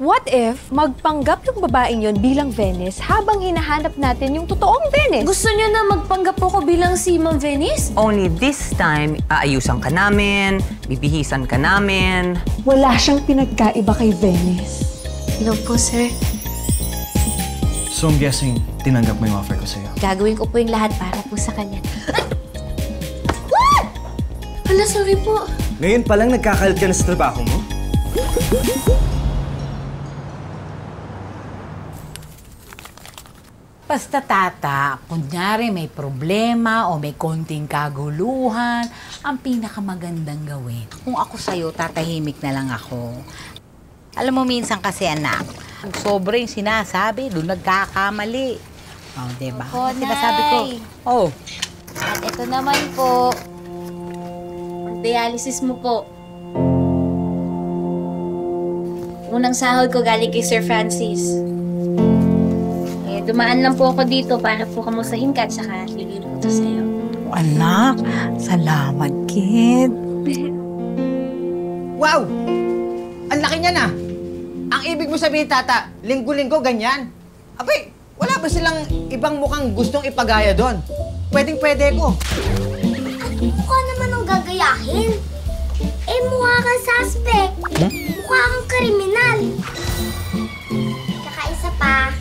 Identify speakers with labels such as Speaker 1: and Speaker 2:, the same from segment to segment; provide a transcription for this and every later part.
Speaker 1: What if magpanggap yung babaeng yon bilang Venice habang hinahanap natin yung totoong Venice?
Speaker 2: Gusto niyo na magpanggap ako bilang si Ma'am Venice?
Speaker 3: Only this time, aayusan ka namin, bibihisan ka namin.
Speaker 1: Wala siyang pinagkaiba kay Venice.
Speaker 2: Hello po, sir.
Speaker 4: So I'm guessing, tinanggap mo yung offer ko sa'yo.
Speaker 2: Gagawin ko po yung lahat para po sa kanya. What? Hala, sorry po.
Speaker 4: Ngayon palang nagkakalit ka na sa trabaho mo?
Speaker 5: Basta tata, kunyari may problema o may konting kaguluhan, ang pinakamagandang gawin. Kung ako sa'yo, tatahimik na lang ako. Alam mo, minsan kasi anak, kung sobra yung sinasabi, doon nagkakamali. O, diba?
Speaker 2: Opo,
Speaker 5: Diba sabi ko? Oh.
Speaker 2: At ito naman po, ang dialysis mo po. Unang sahod ko galing kay Sir Francis. Dumaan lang po ako dito para po kamustahin ka at saka bigyan ko to sa'yo.
Speaker 5: Anak, salamat, kid.
Speaker 6: Wow! Ang laki niya na! Ang ibig mo sabihin, tata, linggo-linggo ganyan? Abay, wala ba silang ibang mukhang gustong ipagaya doon? Pwedeng-pwede ko.
Speaker 7: At mukha naman ang gagayahin. Eh, mukha kang suspect. Mukha kang kriminal. Kakaisa pa,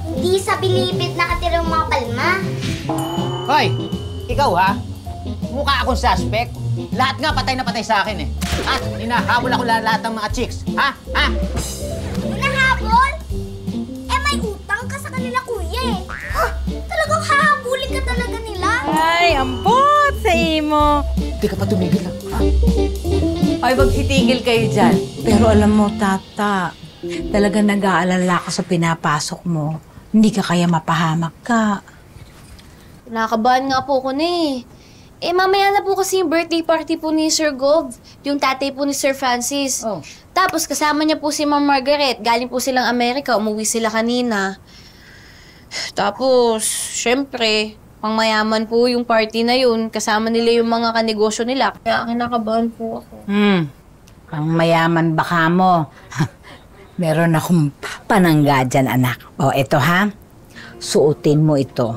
Speaker 7: hindi sa bilibid nakatira yung mga palma.
Speaker 6: Hoy! Ikaw ha? Mukha akong suspect. Lahat nga patay na patay sa akin eh. At hinahabol ako lahat ng mga chicks. Ha? Ha?
Speaker 7: Hinahabol? Eh, may utang ka sa kanila, kuya eh. Talagang hahabulin ka talaga nila.
Speaker 5: Ay, ampot sa imo.
Speaker 6: Hindi ka pa tumigil lang. Ha?
Speaker 5: Ay, magtitigil kayo dyan. Pero alam mo, tata, talagang nag-aalala ka sa pinapasok mo. Hindi ka kaya mapahamak ka.
Speaker 2: Nakakabahan nga po ako na eh. Eh, mamaya na po kasi yung birthday party po ni Sir Gov. Yung tatay po ni Sir Francis.
Speaker 5: Oh.
Speaker 2: Tapos kasama niya po si Ma'am Margaret. Galing po silang Amerika. Umuwi sila kanina. Tapos, syempre, pangmayaman po yung party na yun. Kasama nila yung mga kanegosyo nila. Kaya kinakabahan po ako.
Speaker 5: Ang mayaman baka mo. Meron akong panangga dyan, anak. O, eto ha. Suotin mo ito.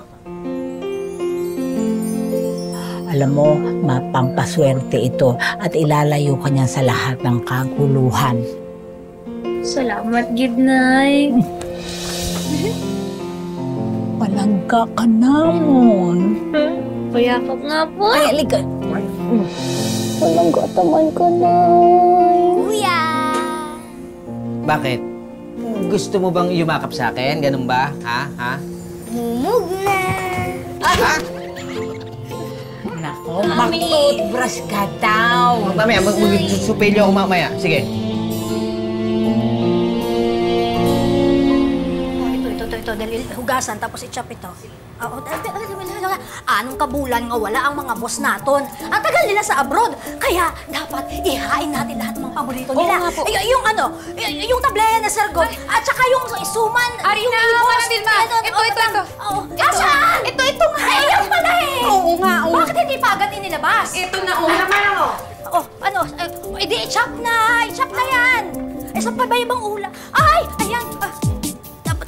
Speaker 5: Alam mo, mapampaswerte ito at ilalayo ka niyan sa lahat ng kaguluhan.
Speaker 2: Salamat, Gidnay.
Speaker 5: Palangga ka namon.
Speaker 2: Payakap nga po.
Speaker 5: Ay, alika.
Speaker 2: Palangga taman ka na.
Speaker 7: Kuya!
Speaker 6: Bakit? Gusto mo bang yumakap sa akin? Ganun ba? Ha? Ha?
Speaker 7: Mumug na!
Speaker 6: Ha?
Speaker 5: Nako, mag-toothbrush ka daw.
Speaker 6: Mamaya, mag-supilyo ako mamaya. Sige.
Speaker 8: Ito, dali hugasan, tapos i-chop ito. Anong kabulan nga wala ang mga boss naton? Ang tagal nila sa abroad. Kaya dapat ihain natin lahat ng mga paborito nila.
Speaker 2: Oo nga po.
Speaker 8: Yung ano, yung tableya na Sergo, at saka yung suman,
Speaker 2: Ari
Speaker 8: yung
Speaker 2: na,
Speaker 8: ibos.
Speaker 2: Mama Vilma. Ito.
Speaker 8: Asan?
Speaker 2: Ito nga.
Speaker 8: Ay, yan pala eh.
Speaker 5: Oo nga, oo.
Speaker 8: Bakit hindi pa agad inilabas?
Speaker 2: Ito na, naman ako.
Speaker 8: Oh, ano, edi i-chop na yan. Eh, saan pa ba ibang ulam? Ay, ayan.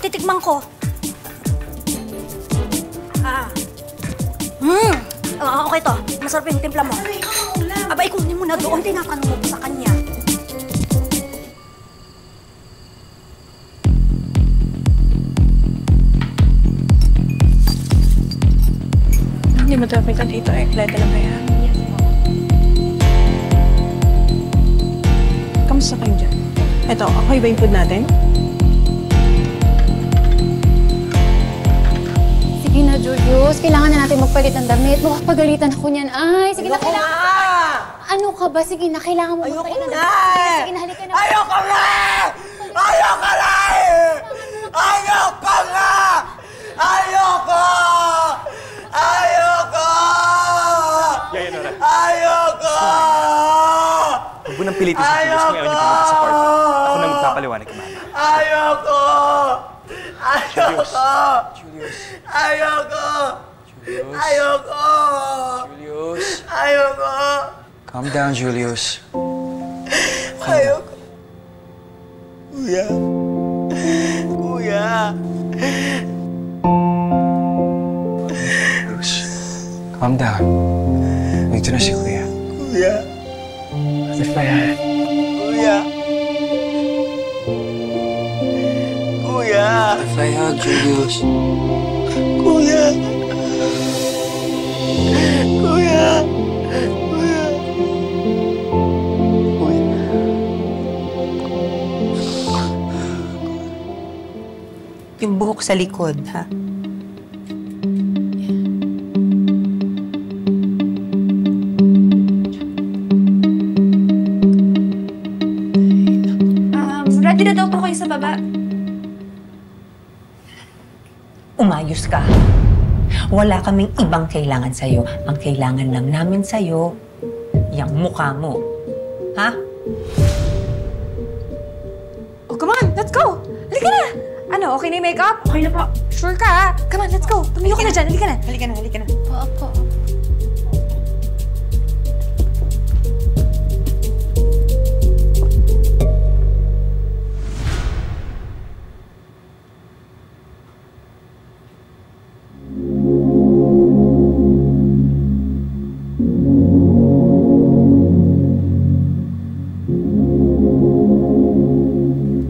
Speaker 8: Titikman ko. Okay to. Masarap yung timpla mo. Aba, ikunin mo na doon. Tinatanong mo sa kanya.
Speaker 1: Hindi mo tapitan dito eh. Leta lang kaya. Kamusta kayo dyan? Eto, okay ba yung food natin?
Speaker 2: Sige na, Julius. Kailangan na natin magpalit ng damit. Makapagalitan ako niyan. Ay, sige na, kailangan. Ano ka ba? Sige na, kailangan mo magpalit ng damit. Sige na, halika na.
Speaker 6: Ayoko nga! Ayoko na! Ayoko nga! Ayoko! Ayoko! Ayoko!
Speaker 4: Huwag mo nang pilitin si Julius kung ayaw niyo pumunta sa party. Ako na magpapaliwanag kay Mama.
Speaker 6: Ayoko! Ayoko!
Speaker 4: Julius.
Speaker 6: Ayoko!
Speaker 4: Julius.
Speaker 6: Ayoko!
Speaker 4: Julius.
Speaker 6: Ayoko!
Speaker 4: Calm down, Julius.
Speaker 6: Ayoko!
Speaker 4: Kuya. Kuya.
Speaker 9: Bruce, calm down. Dito na si Kuya.
Speaker 4: Kuya.
Speaker 9: Butterfly Heart.
Speaker 4: Kuya. Kuya.
Speaker 9: Butterfly Heart, Julius.
Speaker 4: Kuya. Kuya. Kuya.
Speaker 3: Yung buhok sa likod, ha?
Speaker 8: Ready na daw po kayo sa baba.
Speaker 3: Umayos ka. Wala kaming ibang kailangan sa'yo. Ang kailangan lang namin sa'yo, yung mukha mo. Ha?
Speaker 1: Oh, come on, let's go! Halika na! Ano, okay na yung makeup?
Speaker 8: Okay na po.
Speaker 1: Sure ka, ha? Come on, let's go. Tumayo ka na dyan, halika na.
Speaker 3: Halika na, halika na.
Speaker 2: Opo.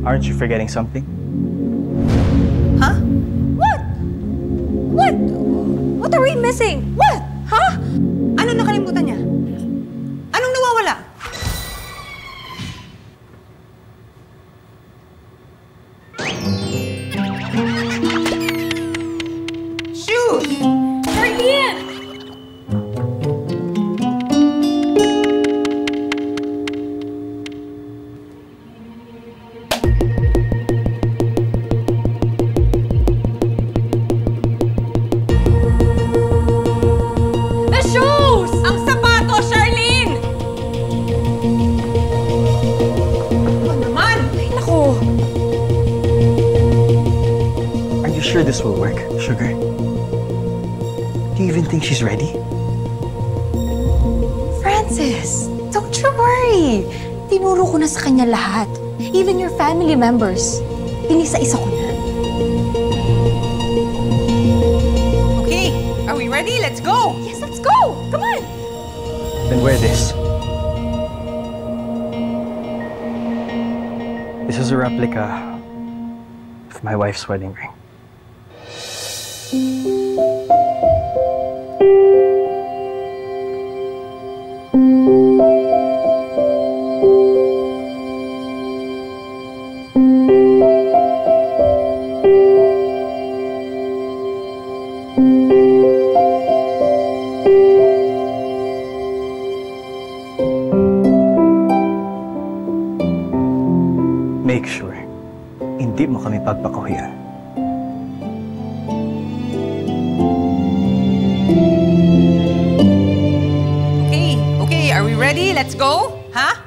Speaker 4: Aren't you forgetting something?
Speaker 1: Huh? What? What? What are we missing? What? Huh?
Speaker 3: Ano nakalimutan niya? Anong nawawala? Shoes!
Speaker 8: Charlene!
Speaker 1: The shoes! Ang sapatos, Charlene! Ano naman? Ay, naku.
Speaker 4: Are you sure this will work, Sugar? Do you even think she's ready?
Speaker 1: Francis, don't you worry. Tinuro ko na sa kanya lahat. Even your family members. Inisa-isa ko na.
Speaker 3: Okay, are we ready? Let's go!
Speaker 1: Yes, let's go! Come on!
Speaker 4: Then wear this. This is a replica of my wife's wedding ring. Make sure, hindi mo kami pagpakuhian.
Speaker 3: Okay, are we ready? Let's go? Ha?